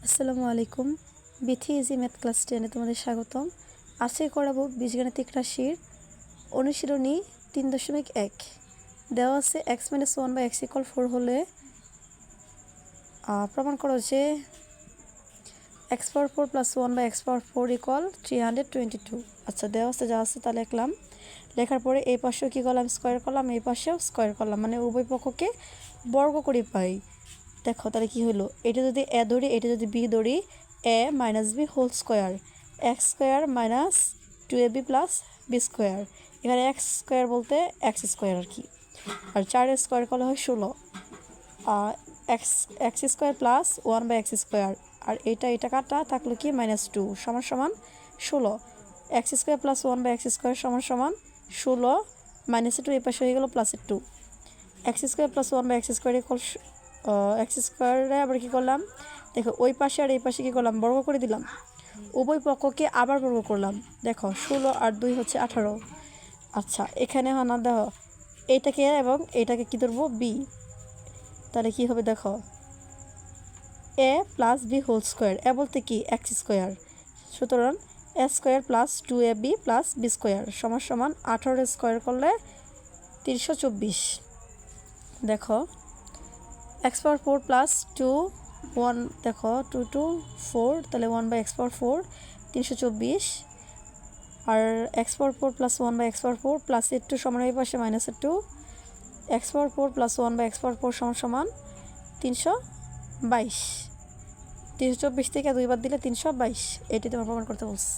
আসসালামু আলাইকুম। Bithi easy math class 10-এ তোমাদের স্বাগতম। আজকে করাবো বীজগাণিতিক রাশির অনুশীলনী 3.1। দেওয়া আছে x-1/x=4 হলে প্রমাণ করো যে x⁴ + 1/x⁴ = 322। আচ্ছা, দেওয়া আছে যা আছে তা লিখলাম। লেখার পরে এই পাশেও কী করলাম, স্কোয়ার করলাম, এই পাশেও স্কোয়ার করলাম, মানে উভয় পক্ষকে বর্গ করে পাই। দেখো তাহলে কি হলো, এটা যদি এ ধরি, এটা যদি বি ধরি, a - b whole square, x² - 2ab + b square. এখানে x স্কোয়ার বলতে x স্কোয়ার আর কি, আর 4 স্কোয়ার করলে হয় 16। x স্কোয়ার + 1/x², আর এটা কাটা থাকলো কি -2 = 16। x স্কোয়ার + 1/x² = 16, -2 এই পাশে হয়ে গেল +2। x স্কোয়ার + 1/x² x স্কোয়ারে আবার কী করলাম, দেখো ওই পাশে আর এই পাশে কী করলাম, বর্গ করে দিলাম। উভয় পক্ষকে আবার বর্গ করলাম। দেখো 16 আর 2 হচ্ছে 18। আচ্ছা, এখানে না দেখো এইটাকে এবং এইটাকে কী ধরবো, বি। তাহলে কী হবে দেখো, a + b হোল স্কোয়ার, এ বলতে কি x স্কোয়ার, সুতরাং a² + 2ab + b square = 18 square করলে 324। দেখো x⁴ + 2 1, দেখো 2 2 4, তাহলে 1/x⁴ 324। আর x⁴ + 1/x⁴ + 2 সমান এই পাশে -2, x⁴ + 1/x⁴ = 322। 324 থেকে 2 বাদ দিলে 322। এটি তোমার প্রমাণ করতে বলছি।